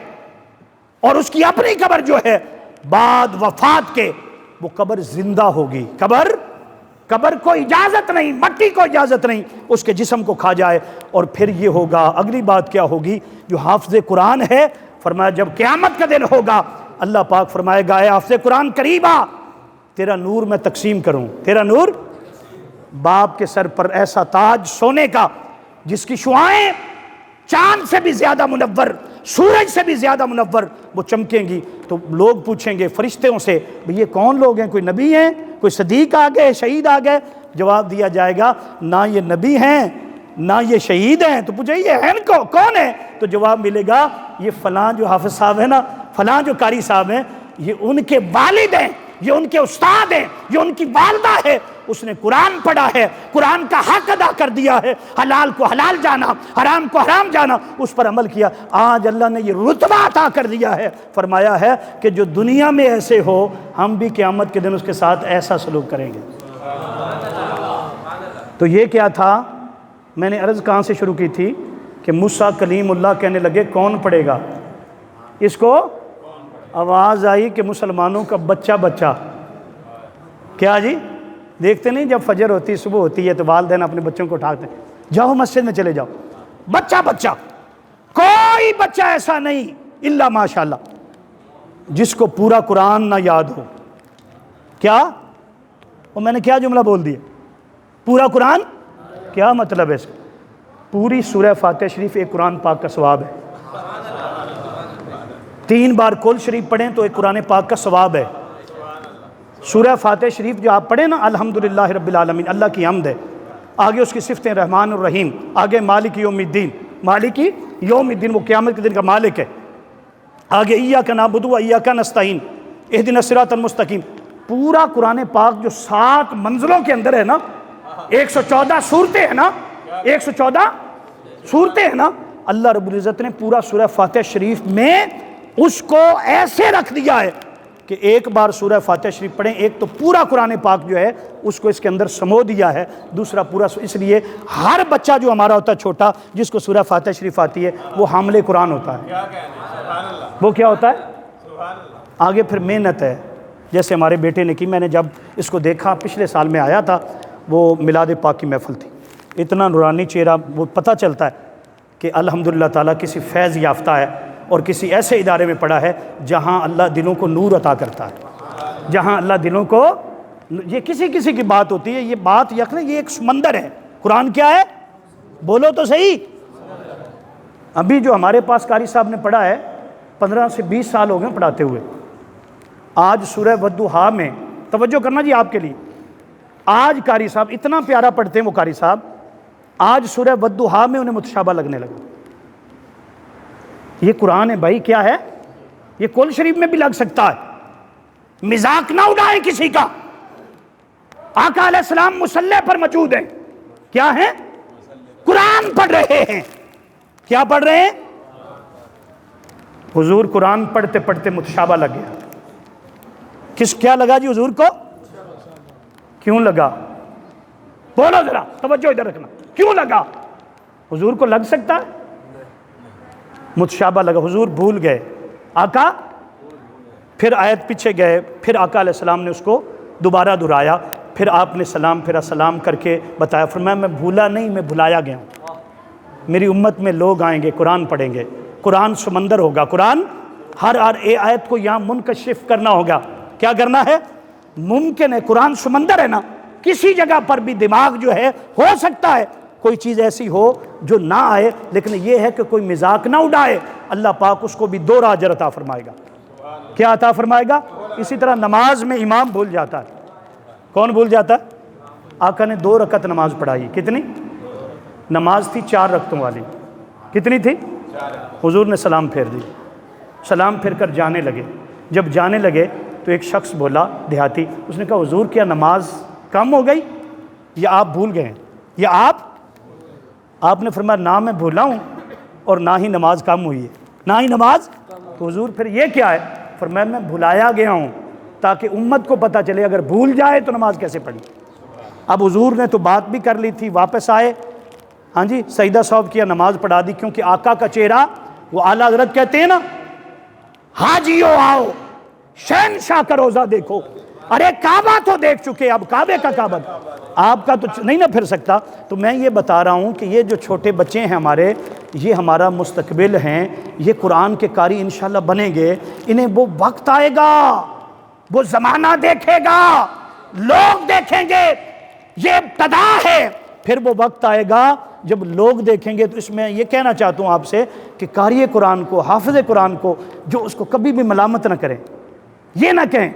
اور اس کی اپنی قبر جو ہے بعد وفات کے، وہ قبر زندہ ہوگی۔ قبر کو اجازت نہیں، مٹی کو اجازت نہیں اس کے جسم کو کھا جائے۔ اور پھر یہ ہوگا، اگلی بات کیا ہوگی؟ جو حافظ قرآن ہے، فرمایا جب قیامت کا دن ہوگا اللہ پاک فرمائے گا اے حافظ قرآن قریب آ، تیرا نور میں تقسیم کروں، تیرا نور، باپ کے سر پر ایسا تاج سونے کا جس کی شعاعیں چاند سے بھی زیادہ منور، سورج سے بھی زیادہ منور وہ چمکیں گی۔ تو لوگ پوچھیں گے فرشتوں سے بھئی یہ کون لوگ ہیں؟ کوئی نبی ہیں؟ کوئی صدیق آ گئے؟ شہید آ گئے؟ جواب دیا جائے گا نہ یہ نبی ہیں نہ یہ شہید ہیں۔ تو پوچھیں یہ ہیں کون ہیں؟ تو جواب ملے گا یہ فلاں جو حافظ صاحب ہیں نا، فلاں جو قاری صاحب ہیں، یہ ان کے والد ہیں، یہ ان کے استاد ہیں، یہ ان کی والدہ ہے، اس نے قرآن پڑھا ہے، قرآن کا حق ادا کر دیا ہے، حلال کو حلال جانا، حرام کو حرام جانا، اس پر عمل کیا۔ آج اللہ نے یہ رتبہ عطا کر دیا ہے، فرمایا ہے کہ جو دنیا میں ایسے ہو ہم بھی قیامت کے دن اس کے ساتھ ایسا سلوک کریں گے۔ تو یہ کیا تھا؟ میں نے عرض کہاں سے شروع کی تھی کہ موسیٰ کلیم اللہ کہنے لگے کون پڑھے گا اس کو؟ آواز آئی کہ مسلمانوں کا بچہ کیا جی؟ دیکھتے نہیں جب فجر ہوتی ہے، صبح ہوتی ہے تو والدین اپنے بچوں کو اٹھاتے ہیں، جاؤ مسجد میں چلے جاؤ. بچہ کوئی بچہ ایسا نہیں الا ماشاءاللہ جس کو پورا قرآن نہ یاد ہو. کیا؟ اور میں نے کیا جملہ بول دیا؟ پورا قرآن. کیا مطلب ہے اس کا؟ پوری سورہ فاتحہ شریف ایک قرآن پاک کا ثواب ہے. 3 بار کل شریف پڑھیں تو ایک قرآن پاک کا ثواب ہے. سورہ فاتحہ شریف جو آپ پڑھیں نا، الحمدللہ رب العالمین، اللہ کی حمد ہے، آگے اس کی صفتیں رحمان الرحیم، آگے مالک یوم الدین، مالک یوم الدین وہ قیامت کے دن کا مالک ہے، آگے ایاک نعبد و ایاک نستعین اہدنا الصراط المستقیم. پورا قرآن پاک جو 7 منزلوں کے اندر ہے نا، 114 صورتیں ہیں نا، 114 صورتیں ہیں نا، اللہ رب العزت نے پورا سورہ فاتحہ شریف میں اس کو ایسے رکھ دیا ہے کہ ایک بار سورہ فاتحہ شریف پڑھیں، ایک تو پورا قرآن پاک جو ہے اس کو اس کے اندر سمو دیا ہے، دوسرا پورا. اس لیے ہر بچہ جو ہمارا ہوتا ہے چھوٹا، جس کو سورہ فاتحہ شریف آتی ہے، وہ حامل قرآن ہوتا ہے. وہ کیا ہوتا ہے؟ آگے پھر محنت ہے. جیسے ہمارے بیٹے نے کی، میں نے جب اس کو دیکھا، پچھلے سال میں آیا تھا، وہ میلاد پاک کی محفل تھی، اتنا نورانی چہرہ، وہ پتہ چلتا ہے کہ الحمدللہ تعالیٰ کسی فیض یافتہ ہے اور کسی ایسے ادارے میں پڑھا ہے جہاں اللہ دلوں کو نور عطا کرتا ہے، جہاں اللہ دلوں کو. یہ کسی کی بات ہوتی ہے، یہ بات یقین یہ ایک سمندر ہے. قرآن کیا ہے؟ بولو تو صحیح. ابھی جو ہمارے پاس قاری صاحب نے پڑھا ہے، 15 سے 20 سال ہو گئے پڑھاتے ہوئے. آج سورہ والضحیٰ میں توجہ کرنا جی آپ کے لیے، آج قاری صاحب اتنا پیارا پڑھتے ہیں وہ قاری صاحب، آج سورہ والضحیٰ میں انہیں متشابہ لگنے لگا. یہ قرآن ہے بھائی، کیا ہے یہ؟ کل شریف میں بھی لگ سکتا ہے. مذاق نہ اڑائیں کسی کا. آقا علیہ السلام مصلی پر موجود ہیں، کیا ہیں؟ قرآن پڑھ رہے ہیں. کیا پڑھ رہے ہیں؟ حضور قرآن پڑھتے پڑھتے متشابہ لگ گیا. کیا لگا جی حضور کو؟ کیوں لگا؟ بولو ذرا، توجہ ادھر رکھنا. کیوں لگا؟ حضور کو لگ سکتا ہے؟ متشابہ لگا، حضور بھول گئے. آقا پھر آیت پیچھے گئے، پھر آقا علیہ السلام نے اس کو دوبارہ دہرایا، پھر آپ نے سلام پھر السلام کر کے بتایا، فرمایا میں بھولا نہیں، میں بھلایا گیا ہوں. میری امت میں لوگ آئیں گے، قرآن پڑھیں گے، قرآن سمندر ہوگا، قرآن ہر آیت کو یہاں منکشف کرنا ہوگا. کیا کرنا ہے؟ ممکن ہے قرآن سمندر ہے نا، کسی جگہ پر بھی دماغ جو ہے ہو سکتا ہے کوئی چیز ایسی ہو جو نہ آئے، لیکن یہ ہے کہ کوئی مذاق نہ اڑائے. اللہ پاک اس کو بھی 2 اجر عطا فرمائے گا. کیا عطا فرمائے گا؟ اسی طرح نماز میں امام بھول جاتا ہے. کون بھول جاتا ہے؟ آقا نے 2 رکعت نماز پڑھائی. کتنی نماز تھی؟ 4 رکعتوں والی. کتنی تھی؟ حضور نے سلام پھیر دی. سلام پھیر کر جانے لگے. جب جانے لگے تو ایک شخص بولا، دیہاتی، اس نے کہا حضور کیا نماز کم ہو گئی یا آپ بھول گئے ہیں؟ یا آپ نے فرمایا نہ میں بھولا ہوں اور نہ ہی نماز کم ہوئی ہے، نہ ہی نماز. تو حضور پھر یہ کیا ہے؟ فرمایا میں بھلایا گیا ہوں تاکہ امت کو پتہ چلے اگر بھول جائے تو نماز کیسے پڑھی. اب حضور نے تو بات بھی کر لی تھی، واپس آئے، ہاں جی سجدہ صوب کیا، نماز پڑھا دی. کیونکہ آقا کا چہرہ، وہ اعلیٰ حضرت کہتے ہیں نا، حاجیو آؤ شہنشاہ کا روزہ دیکھو. ارے کعبہ تو دیکھ چکے، اب کعبے کا کعبہ آپ کا تو نہیں نہ پھر سکتا. تو میں یہ بتا رہا ہوں کہ یہ جو چھوٹے بچے ہیں ہمارے، یہ ہمارا مستقبل ہیں، یہ قرآن کے قاری انشاءاللہ بنیں گے. انہیں وہ وقت آئے گا، وہ زمانہ دیکھے گا، لوگ دیکھیں گے. یہ ابتدا ہے، پھر وہ وقت آئے گا جب لوگ دیکھیں گے. تو اس میں یہ کہنا چاہتا ہوں آپ سے کہ قاری قرآن کو، حافظ قرآن کو، جو اس کو کبھی بھی ملامت نہ کریں، یہ نہ کہیں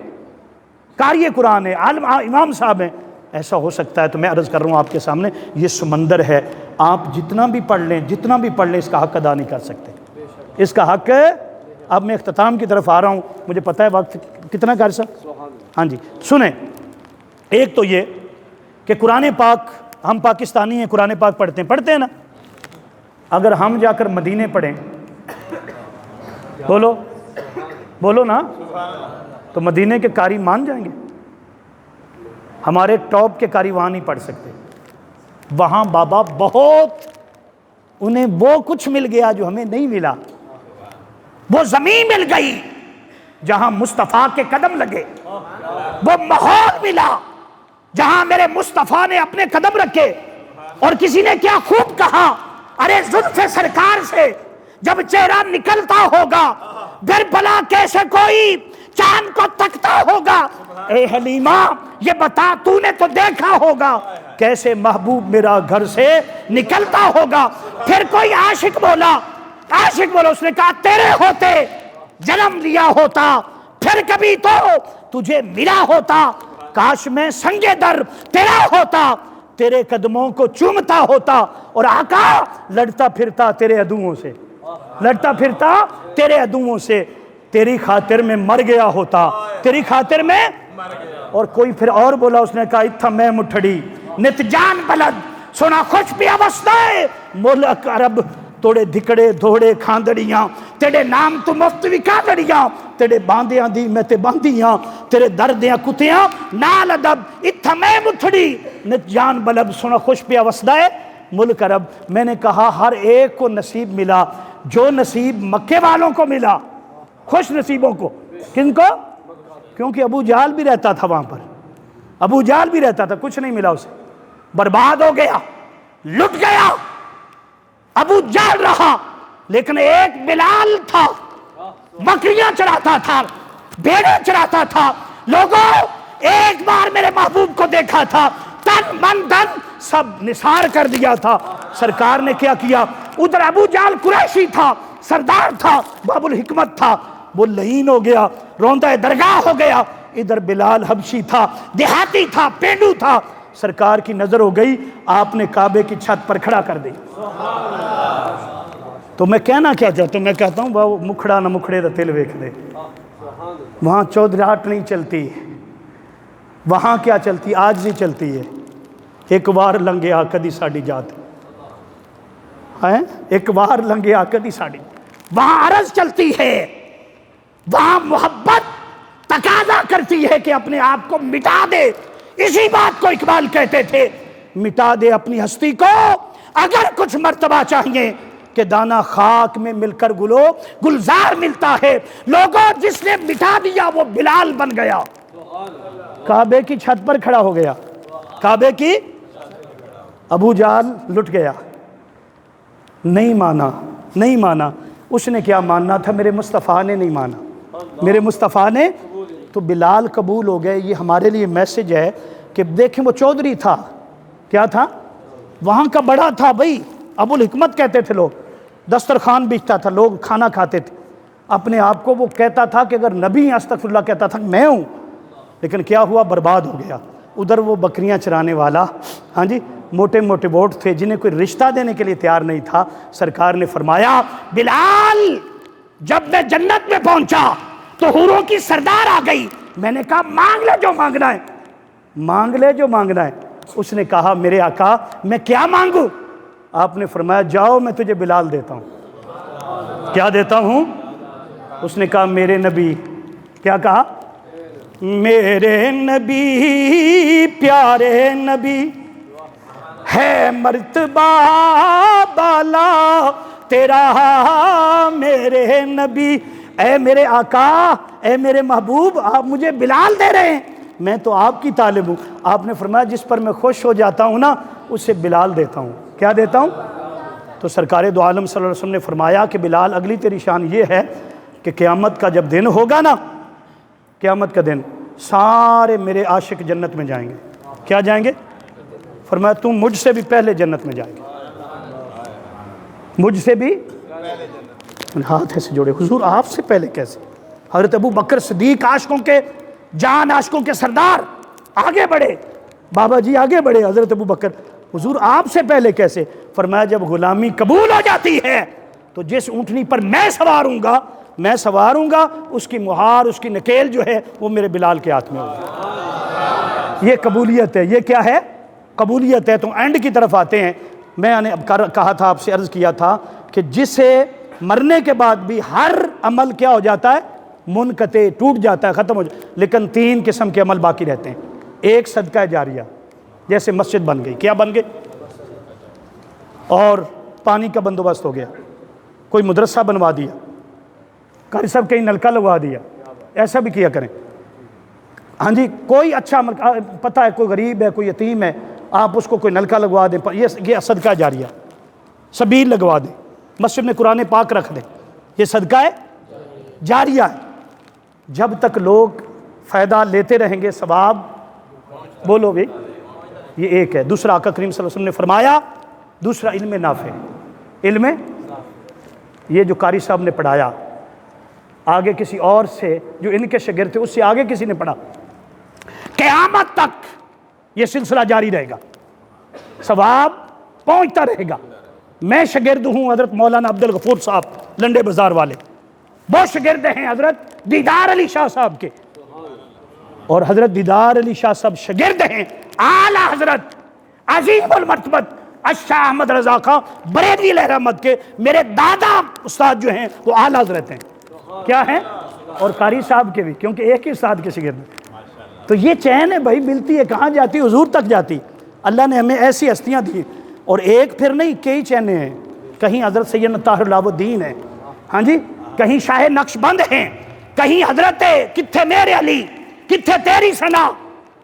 قاری قرآن ہے، عالم امام صاحب ہیں. ایسا ہو سکتا ہے تو میں عرض کر رہا ہوں آپ کے سامنے، یہ سمندر ہے. آپ جتنا بھی پڑھ لیں، جتنا بھی پڑھ لیں، اس کا حق ادا نہیں کر سکتے. اس کا حق. اب میں اختتام کی طرف آ رہا ہوں، مجھے پتہ ہے وقت کتنا قاری صاحب. ہاں جی سنیں، ایک تو یہ کہ قرآن پاک، ہم پاکستانی ہیں، قرآن پاک پڑھتے ہیں نا. اگر ہم جا کر مدینے پڑھیں، بولو نا، تو مدینے کے قاری مان جائیں گے؟ ہمارے ٹاپ کے قاری وہاں نہیں پڑھ سکتے. وہاں بابا بہت، انہیں وہ کچھ مل گیا جو ہمیں نہیں ملا. وہ زمین مل گئی جہاں مصطفیٰ کے قدم لگے، وہ ماحول ملا جہاں میرے مصطفیٰ نے اپنے قدم رکھے. اور کسی نے کیا خوب کہا, ارے زلف سرکار سے جب چہرہ نکلتا ہوگا پھر بھلا کیسے کوئی چاند کو تکتا ہوگا. اے حلیمہ یہ بتا, تو نے تو دیکھا ہوگا کیسے محبوب میرا گھر سے نکلتا ہوگا. پھر کوئی عاشق بولا, اس نے کہا تیرے ہوتے جنم لیا ہوتا, پھر کبھی تو تجھے ملا ہوتا. کاش میں سنگے در تیرا ہوتا, تیرے قدموں کو چومتا ہوتا, اور آقا لڑتا پھرتا تیرے عدوؤں سے, لڑتا پھرتا تیرے عدوؤں سے, تیری خاطر میں مر گیا ہوتا, تیری خاطر میں. اور کوئی پھر اور بولا, اس نے کہا اتھا میں مٹھڑی نت جان بلد سونا خوش پیا وسطائے ملک عرب, توڑے دھکڑے دھوڑے کھاندڑیاں, تیرے نام تو مفت وکا دڑیاں, تیرے باندیاں دی میں تے باندیاں, تیرے دردیاں کتیاں نال ادب, اتھا میں مٹھڑی نت جان بلد سونا خوش پیا وسطائے ملک عرب. میں نے کہا ہر ایک کو نصیب ملا جو نصیب مکے والوں کو ملا, خوش نصیبوں کو. کن کو؟ کیونکہ ابو جہل بھی رہتا تھا وہاں پر, ابو جہل بھی رہتا تھا, کچھ نہیں ملا اسے, برباد ہو گیا, لٹ گیا. ابو جہل رہا, لیکن ایک بلال تھا, بکریاں چراتا تھا, بھیڑیں چراتا تھا. لوگوں ایک بار میرے محبوب کو دیکھا تھا, تن من دن سب نثار کر دیا تھا. سرکار نے کیا کیا, ادھر ابو جہل قریشی تھا, سردار تھا, باب الحکمت تھا, وہ لعین ہو گیا, روندہ درگاہ ہو گیا. ادھر بلال حبشی تھا, دیہاتی تھا, پینڈو تھا. سرکار کی نظر ہو گئی, آپ نے کعبے کی چھت پر کھڑا کر دی. تو میں کہنا کیا چاہتا ہوں, میں کہتا ہوں وہ مکھڑا نہ مکھڑے دا تل ویکھ دے. وہاں چودراہٹ نہیں چلتی, وہاں کیا چلتی, عاجزی چلتی ہے. ایک وار لنگیا کدی ساڈی جات ہے, ایک وار لنگیا کدی ساڈی. وہاں عرض چلتی ہے, وہاں محبت تقاضا کرتی ہے کہ اپنے آپ کو مٹا دے. اسی بات کو اقبال کہتے تھے, مٹا دے اپنی ہستی کو اگر کچھ مرتبہ چاہیے, کہ دانا خاک میں مل کر گلو گلزار ملتا ہے. لوگوں جس نے مٹا دیا وہ بلال بن گیا, کعبے کی چھت پر کھڑا ہو گیا, کعبے کی. ابو جہل لٹ گیا, نہیں مانا, نہیں مانا. اس نے کیا ماننا تھا, میرے مصطفیٰ نے نہیں مانا, میرے مصطفیٰ نے. تو بلال قبول ہو گئے. یہ ہمارے لیے میسج ہے کہ دیکھیں وہ چودھری تھا, کیا تھا, وہاں کا بڑا تھا بھائی, ابو الحکمت کہتے تھے لوگ, دسترخوان بیچتا تھا, لوگ کھانا کھاتے تھے. اپنے آپ کو وہ کہتا تھا کہ اگر نبی استغفر اللہ کہتا تھا میں ہوں, لیکن کیا ہوا, برباد ہو گیا. ادھر وہ بکریاں چرانے والا, ہاں جی, موٹے موٹے ووٹ تھے جنہیں کوئی رشتہ دینے کے لیے تیار نہیں تھا. سرکار نے فرمایا بلال جب میں جنت میں پہنچا تو حوروں کی سردار آ گئی. میں نے کہا مانگ لے جو مانگنا ہے, مانگ لے جو مانگنا ہے. اس نے کہا میرے آقا میں کیا مانگوں؟ آپ نے فرمایا جاؤ میں تجھے بلال دیتا ہوں. کیا دیتا ہوں؟ اس نے کہا میرے نبی. کیا کہا؟ میرے نبی پیارے نبی ہے مرتبہ بالا تیرا میرے نبی. اے میرے آقا, اے میرے محبوب, آپ مجھے بلال دے رہے ہیں, میں تو آپ کی طالب ہوں. آپ نے فرمایا جس پر میں خوش ہو جاتا ہوں نا اسے بلال دیتا ہوں. کیا دیتا ہوں؟ تو سرکار دو عالم صلی اللہ علیہ وسلم نے فرمایا کہ بلال اگلی تیری شان یہ ہے کہ قیامت کا جب دن ہوگا نا, قیامت کا دن, سارے میرے عاشق جنت میں جائیں گے. کیا جائیں گے؟ فرمایا تم مجھ سے بھی پہلے جنت میں جائیں گے, مجھ سے بھی. ہاتھ ایسے جوڑے, حضور آپ سے پہلے کیسے؟ حضرت ابو بکر صدیق عاشقوں کے جان, عاشقوں کے سردار, آگے بڑھے, بابا جی آگے بڑھے. حضرت ابو بکر, حضور آپ سے پہلے کیسے؟ فرمایا جب غلامی قبول ہو جاتی ہے تو جس اونٹنی پر میں سوار ہوں گا اس کی مہار, اس کی نکیل جو ہے وہ میرے بلال کے ہاتھ میں ہوگی. یہ قبولیت ہے. یہ کیا ہے؟ قبولیت ہے. تو اینڈ کی طرف آتے ہیں. میں نے کہا تھا, آپ سے عرض کیا تھا کہ جسے مرنے کے بعد بھی ہر عمل کیا ہو جاتا ہے, منقطع, ٹوٹ جاتا ہے, ختم ہو جاتا ہے, لیکن 3 قسم کے عمل باقی رہتے ہیں. ایک صدقہ جاریہ, جیسے مسجد بن گئی. کیا بن گئی؟ اور پانی کا بندوبست ہو گیا, کوئی مدرسہ بنوا دیا, قاری صاحب کہیں نلکا لگوا دیا, ایسا بھی کیا کریں. ہاں جی کوئی اچھا پتہ ہے کوئی غریب ہے کوئی یتیم ہے، آپ اس کو کوئی نلکا لگوا دیں، یہ صدقہ جاریہ، سبیل لگوا دیں، مسجد میں قرآن پاک رکھ دیں، یہ صدقہ ہے جاریہ ہے۔ جب تک لوگ فائدہ لیتے رہیں گے ثواب، بولو بھی، یہ ایک ہے۔ دوسرا آقا کریم صلی اللہ علیہ وسلم نے فرمایا، دوسرا علم نافع، علم یہ جو قاری صاحب نے پڑھایا، آگے کسی اور سے جو ان کے شاگرد تھے اس سے آگے کسی نے پڑھا، قیامت تک یہ سلسلہ جاری رہے گا، ثواب پہنچتا رہے گا۔ میں شاگرد ہوں حضرت مولانا عبد الغفور صاحب لنڈے بازار والے، وہ شاگرد ہیں حضرت دیدار علی شاہ صاحب کے، اور حضرت دیدار علی شاہ صاحب شاگرد ہیں اعلیٰ حضرت عظیم المرتبت شاہ احمد رضا خان بریلوی لہر احمد کے، میرے دادا استاد جو ہیں وہ اعلیٰ حضرت ہیں، کیا ہیں، اور قاری صاحب کے بھی، کیونکہ ایک ہی استاد کے شاگرد ہیں۔ تو یہ چین ہے بھائی، ملتی ہے، کہاں جاتی، حضور تک جاتی۔ اللہ نے ہمیں ایسی ہستیاں دی، اور ایک پھر نہیں کئی چینیں ہیں، کہیں حضرت سیدنا طاہر اللہ الدین ہیں، ہاں جی، کہیں شاہ نقش بند ہیں، کہیں حضرت کتھے میرے علی، کتھے تیری ثنا،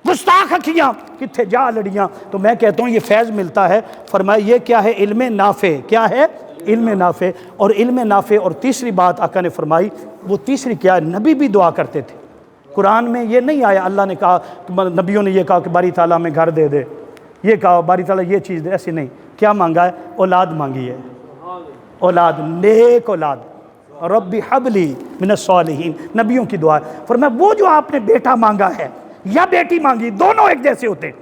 گستاخ اکھیاں کتھے جا لڑیاں۔ تو میں کہتا ہوں یہ فیض ملتا ہے۔ فرمایا یہ کیا ہے، علم نافع، کیا ہے، علم نافع، اور علم نافع۔ اور تیسری بات آقا نے فرمائی، وہ تیسری کیا ہے، نبی بھی دعا کرتے تھے۔ قرآن میں یہ نہیں آیا اللہ نے کہا، نبیوں نے یہ کہا کہ باری تعالیٰ میں گھر دے دے، یہ کہا باری تعالیٰ یہ چیز دے، ایسے نہیں۔ کیا مانگا ہے، اولاد مانگی ہے، اولاد، نیک اولاد، رب حب لی من الصالحین، نبیوں کی دعا ہے۔ فرمایا وہ جو آپ نے بیٹا مانگا ہے یا بیٹی مانگی، دونوں ایک جیسے ہوتے ہیں،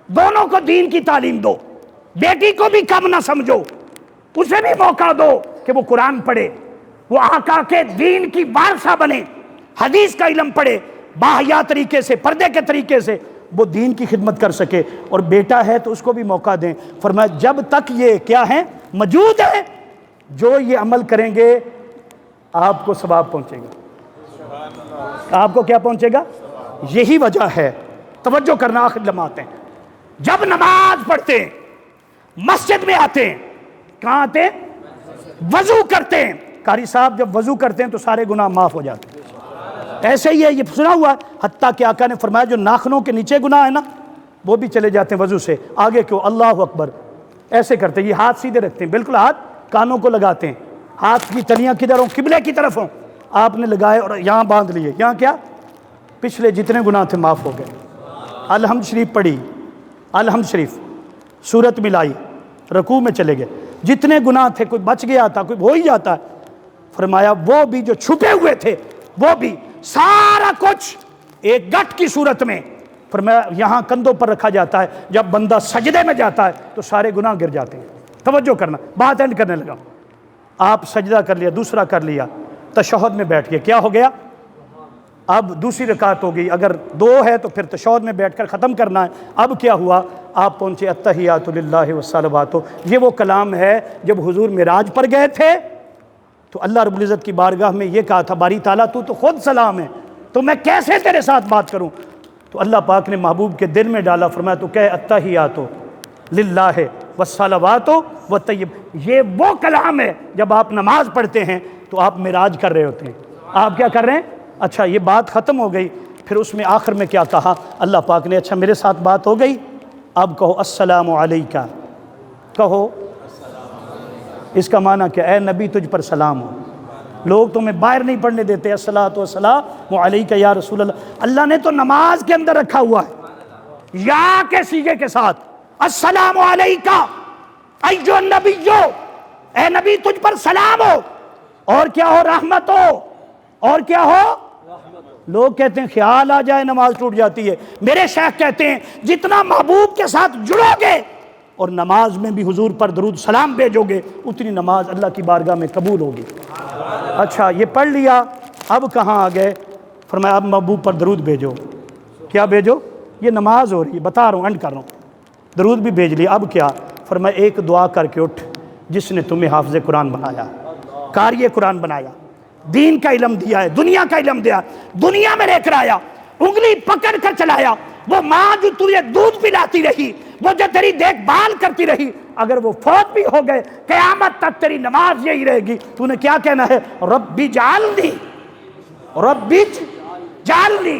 دونوں کو دین کی تعلیم دو، بیٹی کو بھی کم نہ سمجھو، اسے بھی موقع دو کہ وہ قرآن پڑھے، وہ آقا کے دین کی وارثہ بنے، حدیث کا علم پڑھے، باحیا طریقے سے، پردے کے طریقے سے وہ دین کی خدمت کر سکے، اور بیٹا ہے تو اس کو بھی موقع دیں۔ فرمایا جب تک یہ کیا ہے، موجود ہے، جو یہ عمل کریں گے آپ کو ثواب پہنچے گا۔ آپ کو کیا پہنچے گا؟ یہی وجہ ہے، توجہ کرنا، آخر لمحات ہیں، جب نماز پڑھتے ہیں، مسجد میں آتے ہیں، کہاں آتے ہیں، وضو کرتے ہیں، قاری صاحب جب وضو کرتے ہیں تو سارے گناہ معاف ہو جاتے ہیں۔ ایسے ہی ہے، یہ سنا ہوا ہے، حتیٰ کہ آقا نے فرمایا جو ناخنوں کے نیچے گناہ ہے نا وہ بھی چلے جاتے ہیں وضو سے۔ آگے کیوں، اللہ اکبر ایسے کرتے ہیں، یہ ہاتھ سیدھے رکھتے ہیں، بالکل ہاتھ کانوں کو لگاتے ہیں، ہاتھ کی تلیاں کدھر ہوں، قبلے کی طرف ہوں، آپ نے لگائے اور یہاں باندھ لیے، یہاں کیا، پچھلے جتنے گناہ تھے معاف ہو گئے۔ الحمد شریف پڑھی، الحمد شریف سورت ملائی، رکوع میں چلے گئے، جتنے گناہ تھے، کوئی بچ گیا تھا، کوئی ہو ہی جاتا ہے، فرمایا وہ بھی جو چھپے ہوئے تھے وہ بھی، سارا کچھ ایک گٹھ کی صورت میں، فرمایا یہاں کندھوں پر رکھا جاتا ہے، جب بندہ سجدے میں جاتا ہے تو سارے گناہ گر جاتے ہیں۔ توجہ کرنا، بات اینڈ کرنے لگا، آپ سجدہ کر لیا، دوسرا کر لیا، تشہد میں بیٹھ گئے، کیا ہو گیا، اب دوسری رکعت ہو گئی، اگر 2 ہے تو پھر تشہد میں بیٹھ کر ختم کرنا ہے۔ اب کیا ہوا، آپ پہنچے التحیات للہ والصلوات، یہ وہ کلام ہے جب حضور معراج پر گئے تھے تو اللہ رب العزت کی بارگاہ میں یہ کہا تھا، باری تعالیٰ تو خود سلام ہے، تو میں کیسے تیرے ساتھ بات کروں؟ تو اللہ پاک نے محبوب کے دل میں ڈالا، فرمایا تو کہہ التحیات للہ والصلوات والطیب، یہ وہ کلام ہے جب آپ نماز پڑھتے ہیں تو آپ معراج کر رہے ہوتے ہیں، آپ کیا کر رہے ہیں؟ اچھا یہ بات ختم ہو گئی، پھر اس میں آخر میں کیا کہا اللہ پاک نے، اچھا میرے ساتھ بات ہو گئی، اب کہو السلام علیکہ، کہو، اس کا معنی کیا، اے نبی تجھ پر سلام ہو، لوگ تمہیں باہر نہیں پڑھنے دیتے، الصلاۃ والسلام علیکہ یا رسول اللہ، اللہ نے تو نماز کے اندر رکھا ہوا ہے، یا کے صیغے کے ساتھ، السلام علیکہ ایھا النبی، اے نبی تجھ پر سلام ہو، اور کیا ہو، رحمت ہو، اور کیا ہو، لوگ کہتے ہیں خیال آ جائے نماز ٹوٹ جاتی ہے، میرے شیخ کہتے ہیں جتنا محبوب کے ساتھ جڑو گے اور نماز میں بھی حضور پر درود سلام بھیجو گے اتنی نماز اللہ کی بارگاہ میں قبول ہوگی۔ اچھا یہ پڑھ لیا، اب کہاں آ گئے، فرمایا اب محبوب پر درود بھیجو، کیا بھیجو، یہ نماز ہو رہی ہے، بتا رہا ہوں، اینڈ کر رہا ہوں، درود بھی بھیج لیا، اب کیا، فرمایا ایک دعا کر کے اٹھ، جس نے تمہیں حافظ قرآن بنایا، قاری قرآن بنایا، دین کا علم دیا ہے، دنیا کا علم دیا، دنیا میں لے کر آیا، انگلی پکڑ کر چلایا، وہ ماں جو تجھے دودھ پلاتی رہی، وہ جو تیری دیکھ بھال کرتی رہی، اگر وہ فوت بھی ہو گئے قیامت تک تیری نماز یہی رہے گی، تو نے کیا کہنا ہے، ربی جعلنی، ربی جعلنی